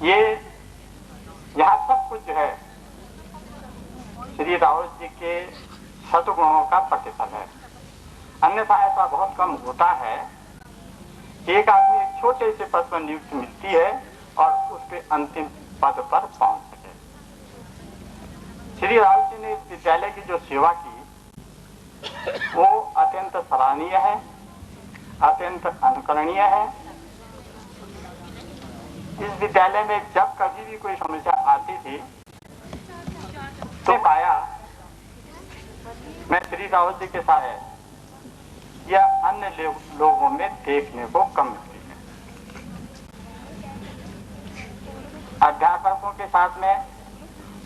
ये यह सब कुछ जो है श्री रावत जी के सद्गुणों का प्रतिफल है। अन्यथा ऐसा बहुत कम होता है। एक आदमी एक छोटे से पद पर नियुक्ति मिलती है और उसके अंतिम पद पर पहुंच सके। श्री रावत जी ने इस विद्यालय की जो सेवा की वो अत्यंत सराहनीय है, अत्यंत अनुकरणीय है। इस विद्यालय में जब कभी भी कोई समस्या आती थी तो पाया मैं श्री रावत जी के साथ या अन्य लोगों में देखने को कम मिलती है। अध्यापकों के साथ में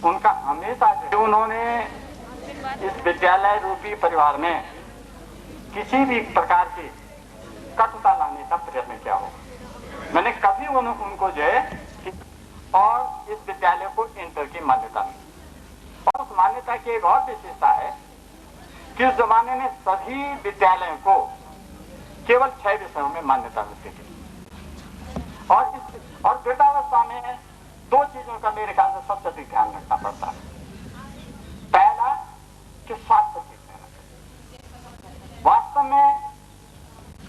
उनका हमेशा जो उन्होंने इस विद्यालय रूपी परिवार में किसी भी प्रकार की कटुता लाने का प्रयत्न किया हो, मैंने कभी उनको जो है और इस विद्यालय को इंटर की मान्यता दी। और उस मान्यता की एक और विशेषता है कि उस जमाने में सभी विद्यालयों को केवल 6 विषयों में मान्यता मिलती थी। और वृद्धावस्था में 2 चीजों का मेरे ख्याल से सबसे अधिक ध्यान रखना पड़ता है। पहला कि स्वास्थ्य ठीक रहना चाहिए। वास्तव में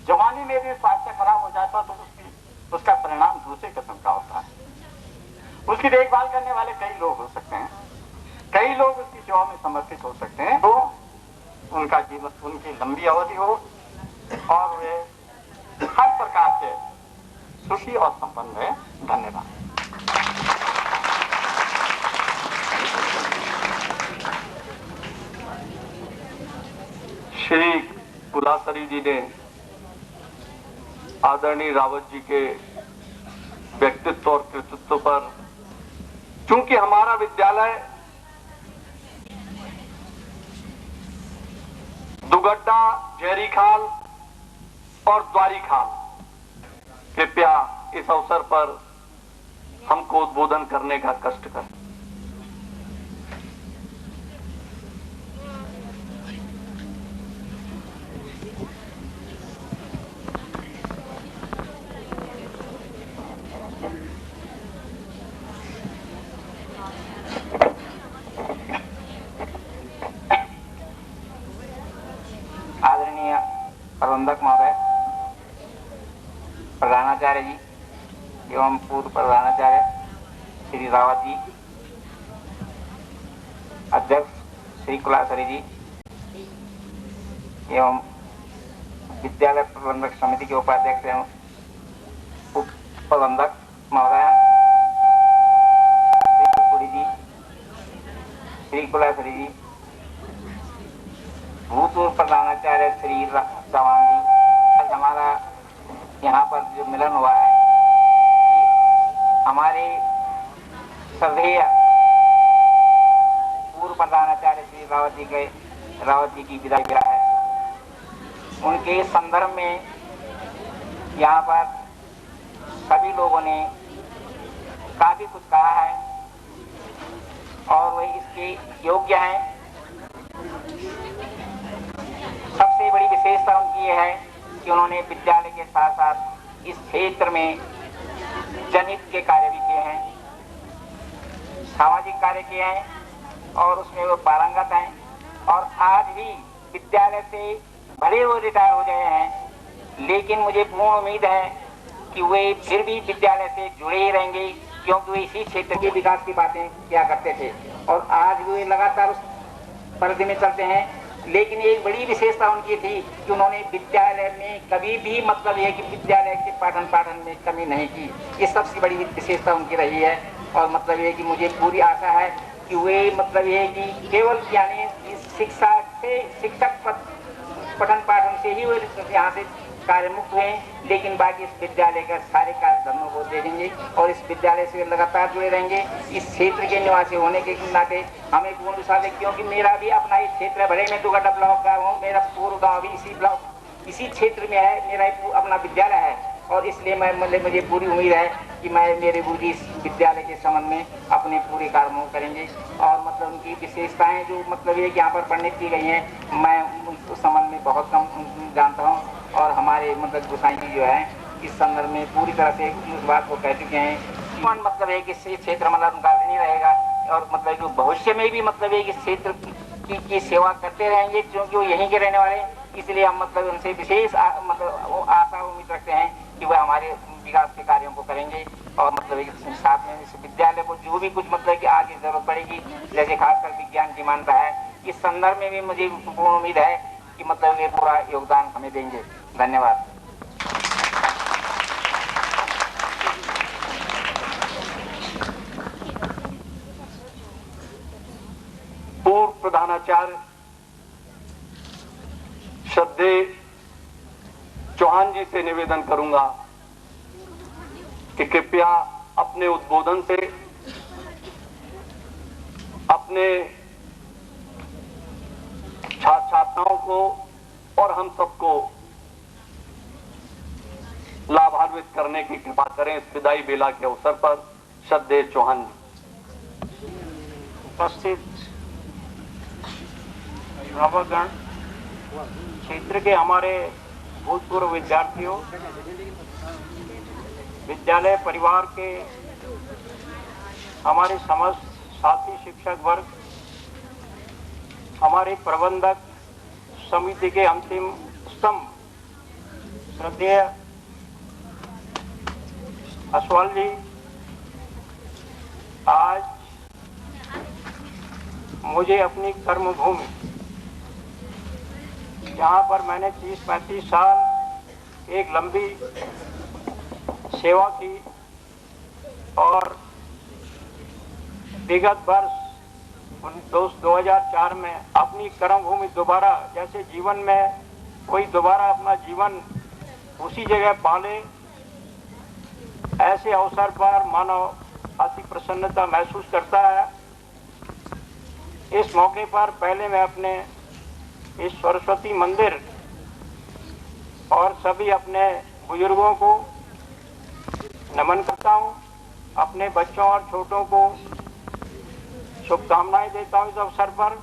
जवानी में भी स्वास्थ्य खराब हो जाता तो उसका परिणाम दूसरे किस्म का होता है। उसकी देखभाल करने वाले कई लोग हो सकते हैं, कई लोग उसकी सेवा में समर्पित हो सकते हैं, तो उनका जीवन, उनकी लंबी अवधि हो और वे हर प्रकार से सुखी और संपन्न रहे। धन्यवाद। श्री कुलासरी जी ने आदरणीय रावत जी के व्यक्तित्व और कृतित्व पर, चूंकि हमारा विद्यालय दुगड्डा, जहरीखाल और द्वारीखाल, कृपया इस अवसर पर हमको उद्बोधन करने का कष्ट करें। आदरणीय प्रबंधक महोदय, प्रधानाचार्य जी एवं पूर्व प्रधानाचार्य श्री रावत जी, अध्यक्ष श्री कुलासरी जी एवं विद्यालय प्रबंधक समिति के उपाध्यक्ष एवं उप प्रबंधक महोदय श्री पुरी जी, श्री कुलासरी जी, भूतपूर्व प्रधानाचार्य श्री चौहान जी, आज हमारा यहाँ पर जो मिलन हुआ है हमारे श्रद्धेय पूर्व प्रधानाचार्य श्री रावत जी की विदाई है। उनके संदर्भ में यहाँ पर सभी लोगों ने काफी कुछ कहा है और वे इसके योग्य हैं। सबसे बड़ी विशेषता उनकी यह है कि उन्होंने विद्यालय के साथ साथ इस क्षेत्र में जनहित के कार्य भी किए हैं, सामाजिक कार्य किए हैं और उसमें वो पारंगत हैं। और आज भी विद्यालय से भले वो रिटायर हो गए हैं, लेकिन मुझे पूर्ण उम्मीद है कि वे फिर भी विद्यालय से जुड़े ही रहेंगे, क्योंकि वे इसी क्षेत्र के विकास की बातें किया करते थे और आज भी वे लगातार उस परिधि में चलते हैं। लेकिन एक बड़ी विशेषता उनकी थी कि उन्होंने विद्यालय में कभी भी मतलब यह कि विद्यालय के पाठन में कमी नहीं की। ये सबसे बड़ी विशेषता उनकी रही है और मतलब ये कि मुझे पूरी आशा है कि वे मतलब ये कि केवल यानी शिक्षा से शिक्षक पठन पाठन से ही वे यहाँ से कार्यमुक्त हुए, लेकिन बाकी इस विद्यालय का सारे कार्यक्रमों को देखेंगे और इस विद्यालय से लगातार जुड़े रहेंगे। इस क्षेत्र के निवासी होने के नाते हमें पूर्ण विश्वास है, क्योंकि मेरा भी अपना ये क्षेत्र है, भले मैं दुगड्डा ब्लॉक का हूँ, मेरा पूर्व गाँव भी इसी क्षेत्र में है, मेरा अपना विद्यालय है और इसलिए मुझे पूरी उम्मीद है कि मेरे गुरुजी इस विद्यालय के संबंध में अपने पूरे कार्यों करेंगे और मतलब उनकी विशेषताएं जो मतलब ये यहाँ पर वर्णित की गई हैं, मैं उस संबंध में बहुत कम जानता हूँ और हमारे मतलब गोसाई जी जो है इस संदर्भ में पूरी तरह से उस बात को कह चुके हैं आयुष्मान मतलब है कि इस क्षेत्र मतलब उनका नहीं रहेगा और मतलब कि भविष्य में भी मतलब है कि इस क्षेत्र की सेवा करते रहेंगे, क्योंकि वो यहीं के रहने वाले हैं। इसलिए हम मतलब उनसे विशेष मतलब आशा उम्मीद रखते हैं कि वह हमारे विकास के कार्यों को करेंगे और मतलब साथ में इस विद्यालय को जो भी कुछ मतलब कि आगे जरूरत पड़ेगी, जैसे खासकर विज्ञान की मान्यता है, इस संदर्भ में भी मुझे पूर्ण उम्मीद है कि मतलब ये पूरा योगदान हमें देंगे। धन्यवाद। पूर्व प्रधानाचार्य श्रद्धेय चौहान जी से निवेदन करूंगा कि कृपया अपने उद्बोधन से अपने छात्र छात्राओं को और हम सबको लाभान्वित करने की कृपा करें। इस विदाई बेला के अवसर पर श्रद्धेय चौहान जी। उपस्थित अभिभावकगण, क्षेत्र के हमारे भूतपूर्व विद्यार्थियों, विद्यालय परिवार के हमारे समस्त साथी शिक्षक वर्ग, हमारे प्रबंधक समिति के अंतिम स्तंभ श्रद्धेय असवाल जी, आज मुझे अपनी कर्मभूमि, जहाँ पर मैंने 30-35 साल एक लंबी सेवा की और विगत वर्ष 2004 में अपनी कर्मभूमि दोबारा, जैसे जीवन में कोई दोबारा अपना जीवन उसी जगह पाले, ऐसे अवसर पर मानव अति प्रसन्नता महसूस करता है। इस मौके पर पहले मैं अपने इस सरस्वती मंदिर और सभी अपने बुजुर्गों को नमन करता हूं, अपने बच्चों और छोटों को शुभकामनाएं देता हूं इस अवसर पर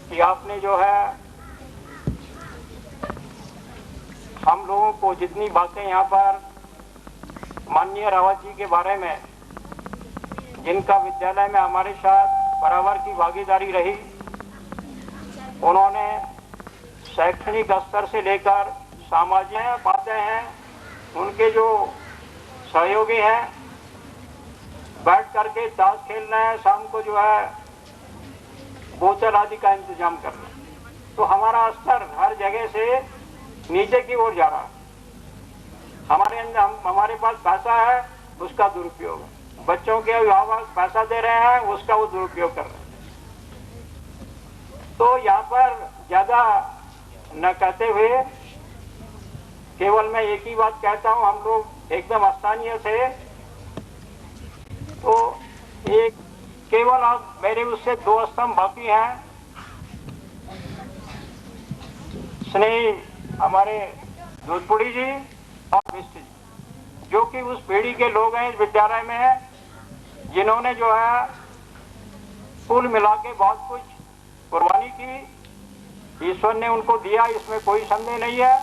कि आपने जो है हम लोगों को जितनी बातें यहाँ पर माननीय रावत जी के बारे में, जिनका विद्यालय में हमारे साथ बराबर की भागीदारी रही, उन्होंने शैक्षणिक स्तर से लेकर सामाजिक बातें हैं, उनके जो सहयोगी हैं, बैठ करके ताश खेलना है, शाम को जो है बोतल आदि का इंतजाम करना है। तो हमारा स्तर हर जगह से नीचे की ओर जा रहा है। हमारे अंदर हमारे पास पैसा है, उसका दुरुपयोग है, बच्चों के अभिभावक पैसा दे रहे हैं, उसका वो दुरुपयोग कर रहे हैं। तो यहाँ पर ज्यादा न कहते हुए केवल मैं एक ही बात कहता हूँ, हम लोग एकदम स्थानीय से, तो एक केवल अब मेरे उससे 2 स्तंभ बाकी हैं। स्नेही हमारे जोधपुरी जी और मिस्त्री जी, जो कि उस पीढ़ी के लोग हैं इस विद्यालय में है, जिन्होंने जो है कुल मिला के बहुत कुछ कुर्बानी की, ईश्वर ने उनको दिया, इसमें कोई संदेह नहीं है।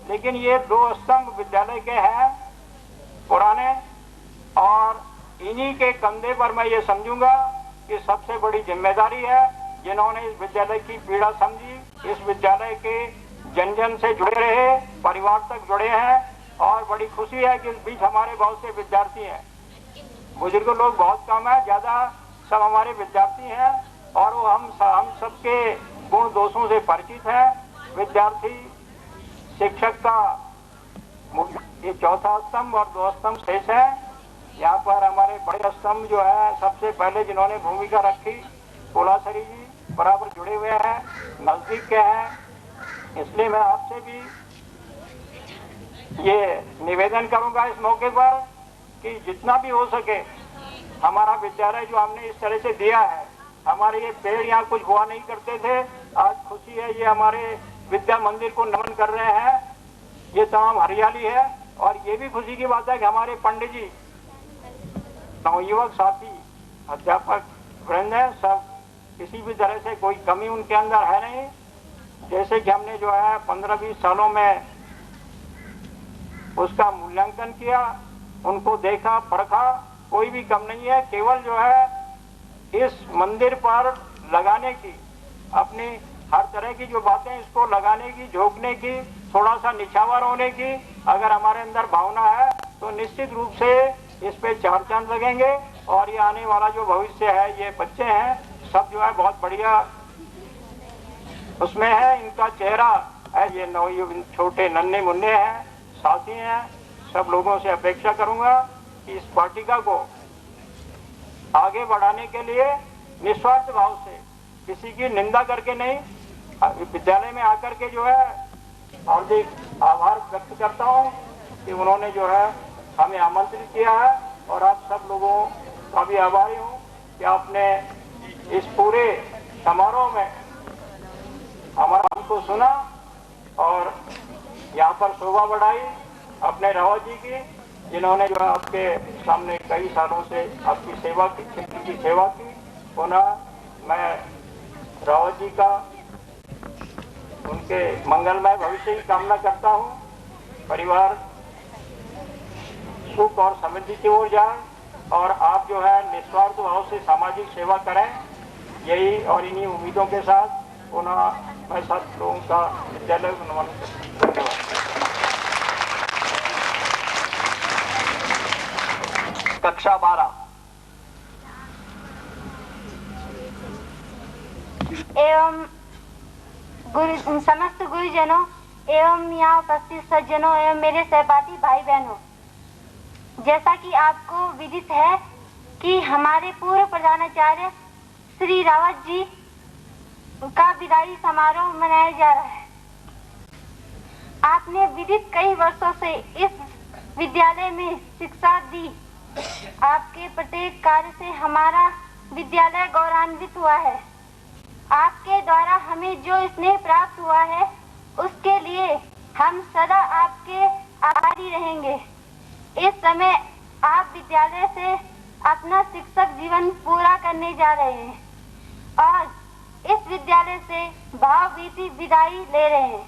लेकिन ये 2 स्तंभ विद्यालय के हैं पुराने, और इन्हीं के कंधे पर मैं ये समझूंगा कि सबसे बड़ी जिम्मेदारी है, जिन्होंने इस विद्यालय की पीड़ा समझी, इस विद्यालय के जन जन से जुड़े रहे, परिवार तक जुड़े हैं। और बड़ी खुशी है कि इस बीच हमारे बहुत से विद्यार्थी हैं, बुजुर्ग लोग बहुत कम है, ज्यादा सब हमारे विद्यार्थी हैं, और वो हम सबके गुण दोषों से परिचित हैं। विद्यार्थी शिक्षक का ये चौथा स्तंभ और 2 स्तंभ शेष है। यहाँ पर हमारे बड़े स्तंभ जो है, सबसे पहले जिन्होंने भूमिका रखी, कोलासरी जी बराबर जुड़े हुए हैं, नजदीक के हैं। इसलिए मैं आपसे भी ये निवेदन करूंगा इस मौके पर कि जितना भी हो सके हमारा विद्यालय जो हमने इस तरह से दिया है, हमारे ये पेड़ यहाँ कुछ हुआ नहीं करते थे, आज खुशी है ये हमारे विद्या मंदिर को नमन कर रहे हैं, ये तमाम हरियाली है। और ये भी खुशी की बात है कि हमारे पंडित जी, नवयुवक साथी, अध्यापक वृंद है, सब किसी भी तरह से कोई कमी उनके अंदर है नहीं। जैसे कि हमने जो है 15-20 सालों में उसका मूल्यांकन किया, उनको देखा परखा, कोई भी कम नहीं है। केवल जो है इस मंदिर पर लगाने की, अपनी हर तरह की जो बातें इसको लगाने की, झोंकने की, थोड़ा सा निछावर होने की अगर हमारे अंदर भावना है तो निश्चित रूप से इस पे चार चांद लगेंगे। और ये आने वाला जो भविष्य है, ये बच्चे हैं सब जो है बहुत बढ़िया उसमें है, इनका चेहरा है, ये छोटे नन्हे मुन्ने हैं, साथी हैं। सब लोगों से अपेक्षा करूंगा कि इस वाटिका को आगे बढ़ाने के लिए निस्वार्थ भाव से, किसी की निंदा करके नहीं, विद्यालय में आकर के जो है हार्दिक आभार व्यक्त करता हूं कि उन्होंने जो है हमें आमंत्रित किया है। और आप सब लोगों का भी आभारी हूं कि आपने इस पूरे समारोह में हमारा हमको सुना और यहाँ पर शोभा बढ़ाई अपने रावत जी की, जिन्होंने जो है आपके सामने कई सालों से आपकी सेवा की, क्षेत्र की सेवा की। पुनः मैं रावत जी का, उनके मंगलमय भविष्य की कामना करता हूँ। परिवार सुख और समृद्धि की ओर जाए और आप जो है निस्वार्थ भाव से सामाजिक सेवा करें, यही और इन्हीं उम्मीदों के साथ पुनः मैं सब लोगों का विद्यालय को नमन करता हूं। धन्यवाद। कक्षा 12 एवं समस्त गुरुजनों एवं यहाँ उपस्थित सज्जनों एवं मेरे सहपाठी भाई बहनों, जैसा कि आपको विदित है कि हमारे पूर्व प्रधानाचार्य श्री रावत जी का विदाई समारोह मनाया जा रहा है। आपने विदित कई वर्षों से इस विद्यालय में शिक्षा दी। आपके प्रत्येक कार्य से हमारा विद्यालय गौरवान्वित हुआ है। आपके द्वारा हमें जो स्नेह प्राप्त हुआ है उसके लिए हम सदा आपके आभारी रहेंगे। इस समय आप विद्यालय से अपना शिक्षक जीवन पूरा करने जा रहे हैं और इस विद्यालय से भावभीती विदाई ले रहे हैं,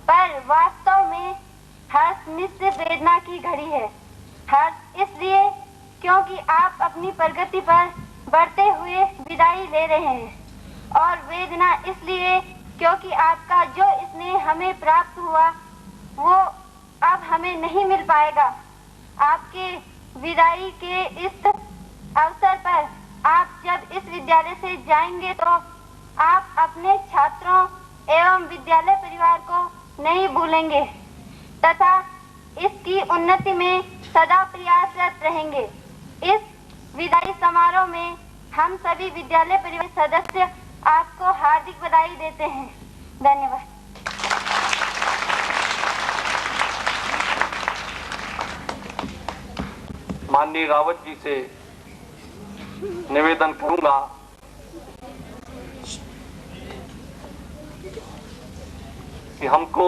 पर वास्तव में हर्ष मिश्रित वेदना की घड़ी है। हर्ष इसलिए क्योंकि आप अपनी प्रगति पर बढ़ते हुए विदाई ले रहे हैं और वेदना इसलिए क्योंकि आपका जो स्नेह हमें प्राप्त हुआ वो अब हमें नहीं मिल पाएगा। आपके विदाई के इस अवसर पर आप जब इस विद्यालय से जाएंगे तो आप अपने छात्रों एवं विद्यालय परिवार को नहीं भूलेंगे तथा इसकी उन्नति में सदा प्रयासरत रहेंगे। इस विदाई समारोह में हम सभी विद्यालय परिवार सदस्य आपको हार्दिक बधाई देते हैं। धन्यवाद। माननीय रावत जी से निवेदन करूंगा कि हमको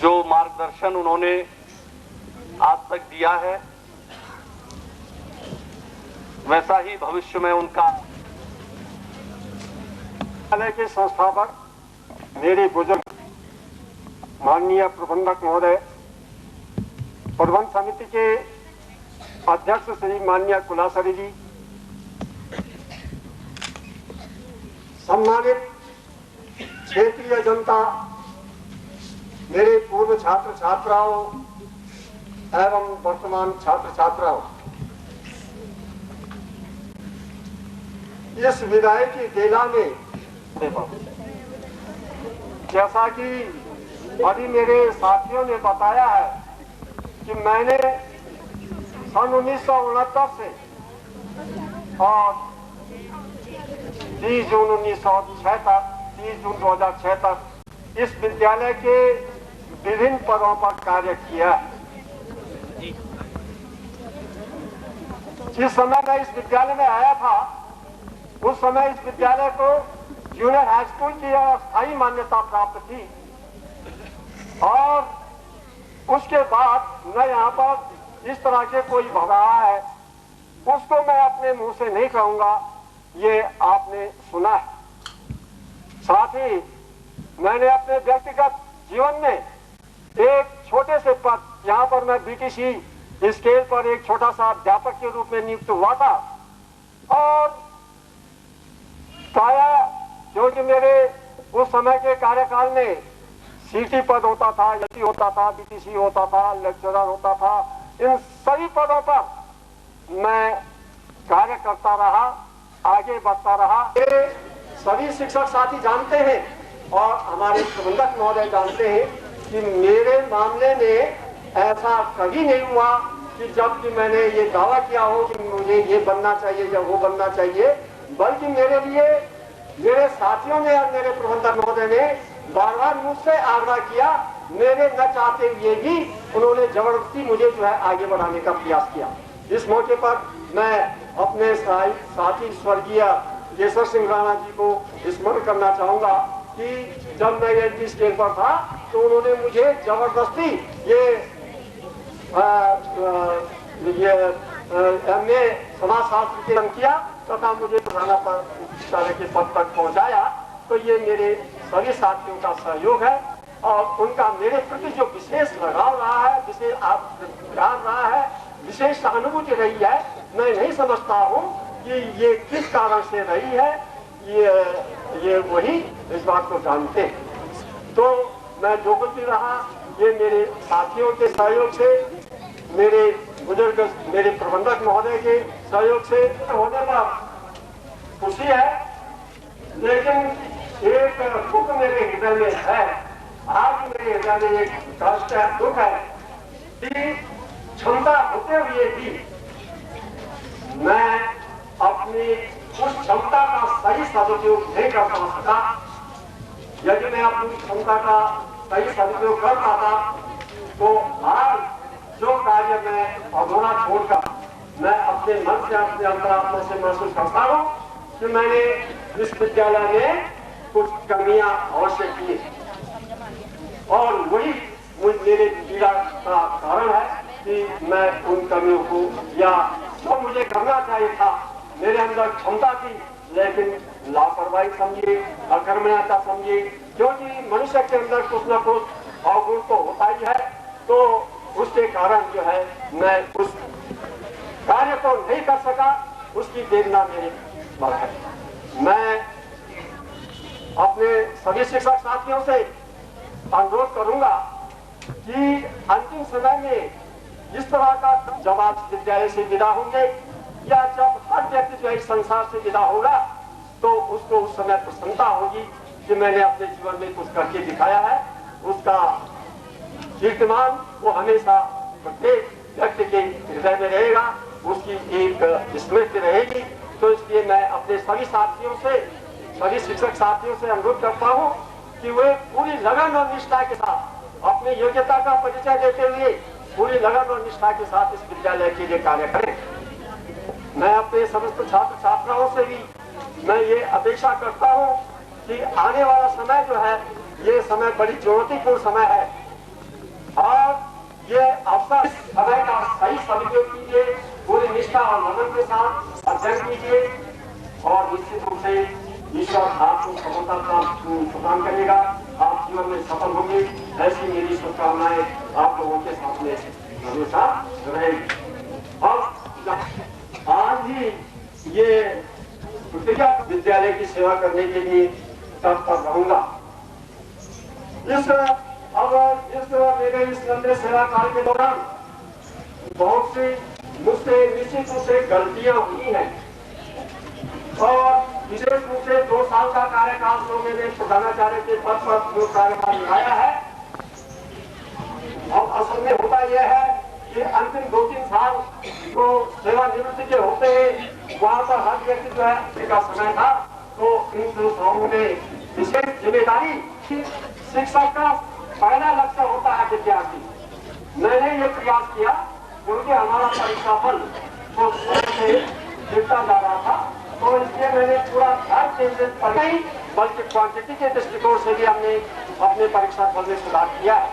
जो मार्गदर्शन उन्होंने आज तक दिया है वैसा ही भविष्य में उनका। विद्यालय के संस्थापक मेरे बुजुर्ग माननीय प्रबंधक महोदय, प्रबंध समिति के अध्यक्ष श्री माननीय कुलासरी जी, सम्मानित क्षेत्रीय जनता, मेरे पूर्व छात्र छात्राओं एवं वर्तमान छात्र छात्राओं, इस विदाई की बेला में जैसा कि अभी मेरे साथियों ने बताया है कि मैंने सन 1969 से और 30 जून 1906 तक 30 जून 2006 तक इस विद्यालय के विभिन्न पदों पर कार्य किया। जिस समय मैं इस विद्यालय में आया था उस समय इस विद्यालय को जूनियर हाई स्कूल की अस्थायी मान्यता प्राप्त थी और उसके बाद मैं यहाँ पर इस तरह के कोई भगा है उसको मैं अपने मुंह से नहीं कहूंगा, ये आपने सुना है। साथ ही मैंने अपने व्यक्तिगत जीवन में एक छोटे से पद, यहाँ पर मैं बीटीसी स्केल पर एक छोटा सा अध्यापक के रूप में नियुक्त हुआ था और पाया, क्योंकि मेरे उस समय के कार्यकाल में सीटी पद होता था, एलटी होता था, बीटीसी होता था, लेक्चरर होता था, इन सभी पदों पर मैं कार्य करता रहा, आगे बढ़ता रहा। ये सभी शिक्षक साथी जानते हैं और हमारे प्रबंधक महोदय जानते हैं कि मेरे मामले में ऐसा कभी नहीं हुआ कि जब कि मैंने ये दावा किया हो कि मुझे ये बनना चाहिए या वो बनना चाहिए, बल्कि मेरे लिए मेरे साथियों ने और मेरे प्रबंधक महोदय ने बार बार मुझसे आग्रह किया, मेरे न चाहते हुए भी उन्होंने जबरदस्ती मुझे जो है आगे बढ़ाने का प्रयास किया। इस मौके पर मैं अपने साथी स्वर्गीय केसर सिंह राणा जी को स्मरण करना चाहूंगा कि जब मैं एलटी स्केल पर था तो उन्होंने मुझे जबरदस्ती ये एमए समाजशास्त्र के किया तथा मुझे प्रधान विद्यालय के पद तक पहुंचाया। तो ये मेरे सभी साथियों का सहयोग है और उनका मेरे प्रति जो विशेष लगाव रहा है, विशेष प्यार रहा है, विशेष सहानुभूति रही है, मैं नहीं समझता हूँ कि ये किस कारण से रही है, ये वही इस बात को जानते हैं। तो मैं जो कुछ भी रहा, ये मेरे साथियों के सहयोग से, मेरे बुजुर्ग, मेरे प्रबंधक महोदय के सहयोग से होने पर खुशी है, लेकिन एक दुख मेरे हृदय में है। आज मेरे हृदय में एक कष्ट है, दुख है कि क्षमता होते हुए भी मैं अपनी उस क्षमता का सही सदुपयोग नहीं कर पा सका। यदि मैं अपनी क्षमता का सही सदुपयोग कर पाता तो आज जो कार्य मैं अधूरा छोड़कर मैं अपने मन से, अपने अंतरात्मा से महसूस करता हूँ कि मैंने इस विद्यालय में कुछ कमियां अवश्य की और वही मेरे पीड़ा का कारण है कि मैं उन कमियों को, या जो मुझे करना चाहिए था, मेरे अंदर क्षमता थी लेकिन लापरवाही समझिए, अकर्मण्यता समझिए, क्योंकि मनुष्य के अंदर कुछ न कुछ अवगुण तो होता ही है, तो उसके कारण जो है मैं उस कार्य को नहीं कर सका, उसकी वेदना मेरे मन है। मैं अपने सभी शिक्षक साथियों से अनुरोध करूंगा कि अंतिम समय में इस तरह का जब आप विद्यालय से विदा होंगे या जब हर व्यक्ति जो इस संसार से विदा होगा तो उसको उस समय प्रसन्नता होगी कि मैंने अपने जीवन में कुछ करके दिखाया है। उसका कीर्तिमान वो हमेशा प्रत्येक व्यक्ति के हृदय में रहेगा, उसकी एक स्मृति रहेगी। तो इसलिए मैं अपने सभी साथियों से, सभी शिक्षक साथियों से अनुरोध करता हूँ कि वे पूरी लगन और निष्ठा के साथ अपनी योग्यता का परिचय देते हुए पूरी लगन और निष्ठा के साथ इस विद्यालय के लिए कार्य करें। मैं अपने समस्त छात्र छात्राओं से भी मैं ये अपेक्षा करता हूँ कि आने वाला समय जो है ये समय बड़ी चुनौतीपूर्ण समय है और ये अवसर समय का सही सदुपयोग कीजिए, पूरी निष्ठा और लगन के साथ अध्ययन कीजिए और निश्चित रूप से ईश्वर आपको सफलता प्राप्त प्रदान करेगा, आप जीवन में सफल होंगे। ऐसी मेरी शुभकामनाएं आप लोगों के साथ में हमेशा रहेगी। और आज ही ये प्रतिज्ञा विद्यालय की सेवा करने के लिए तत्पर रहूंगा। इस मेरे इस लंबे सेवा काल के दौरान बहुत सी मुझसे निश्चित रूप से गलतियां हुई हैं और विशेष रूप से 2 साल का कार्यकाल जो मैंने प्रधानाचार्य के पद पर जो कार्यकाल निभाया है, और असल में होता यह है कि अंतिम 2-3 साल जो सेवानिवृत्ति के होते हैं वहां पर हर व्यक्ति जो है का समय था, तो इन 2 सालों में विशेष जिम्मेदारी शिक्षक का पहला लक्ष्य होता है विद्यार्थी। मैंने ये प्रयास किया क्योंकि हमारा परीक्षा फल तो से गिरता जा रहा था, तो इसलिए मैंने पूरा ध्यान केंद्रित पर नहीं बल्कि क्वांटिटी के दृष्टिकोण से भी हमने अपने परीक्षा फल में सुधार किया है।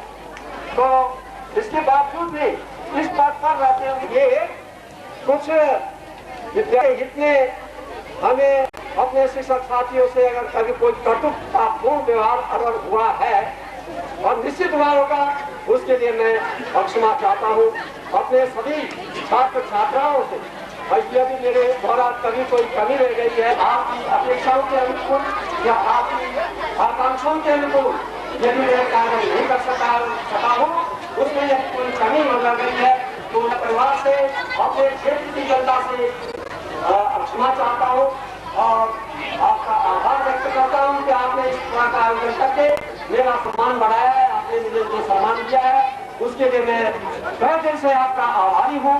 तो इसके बावजूद भी इस बात पर रहते हुए ये कुछ विद्यालय हित में हमें अपने शिक्षक साथियों से अगर कभी कोई कटुतापूर्ण व्यवहार अगर हुआ है और निश्चित हुआ होगा, उसके लिए मैं क्षमा चाहता हूँ अपने सभी छात्र छात्राओं से। और यदि मेरे द्वारा कभी कोई कमी रह गई है आपकी अपेक्षाओं के अनुकूल या आपकी आकांक्षाओं के अनुकूल यदि मैं कार्य नहीं कर सका हूँ, उसमें यदि कोई कमी रह गई है तो मैं परिवार से अपने क्षेत्र की जनता से क्षमा चाहता हूँ और आपका आभार व्यक्त करता हूँ कि आपने इस तरह का आयोजन करके मेरा सम्मान बढ़ाया है। आपने मुझे जो सम्मान दिया है उसके लिए मैं तहे दिल से आपका आभारी हूँ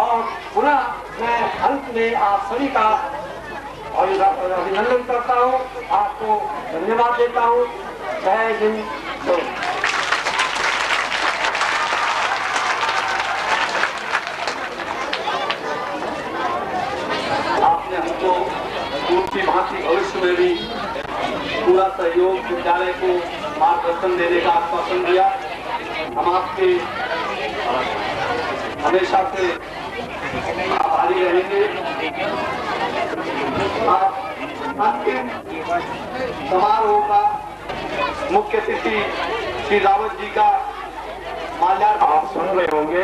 और पुनः मैं अंत में आप सभी का अभिनंदन करता हूँ, आपको धन्यवाद देता हूँ। जय हिंद। आपने हमको पूर्व की भांति भविष्य में भी पूरा सहयोग विद्यालय को मार्गदर्शन देने का आश्वासन दिया। हम आपके हमेशा से आभारी रहेंगे। अंतिम समारोह का मुख्य अतिथि श्री रावत जी का माल्यार्पण आप सुन रहे होंगे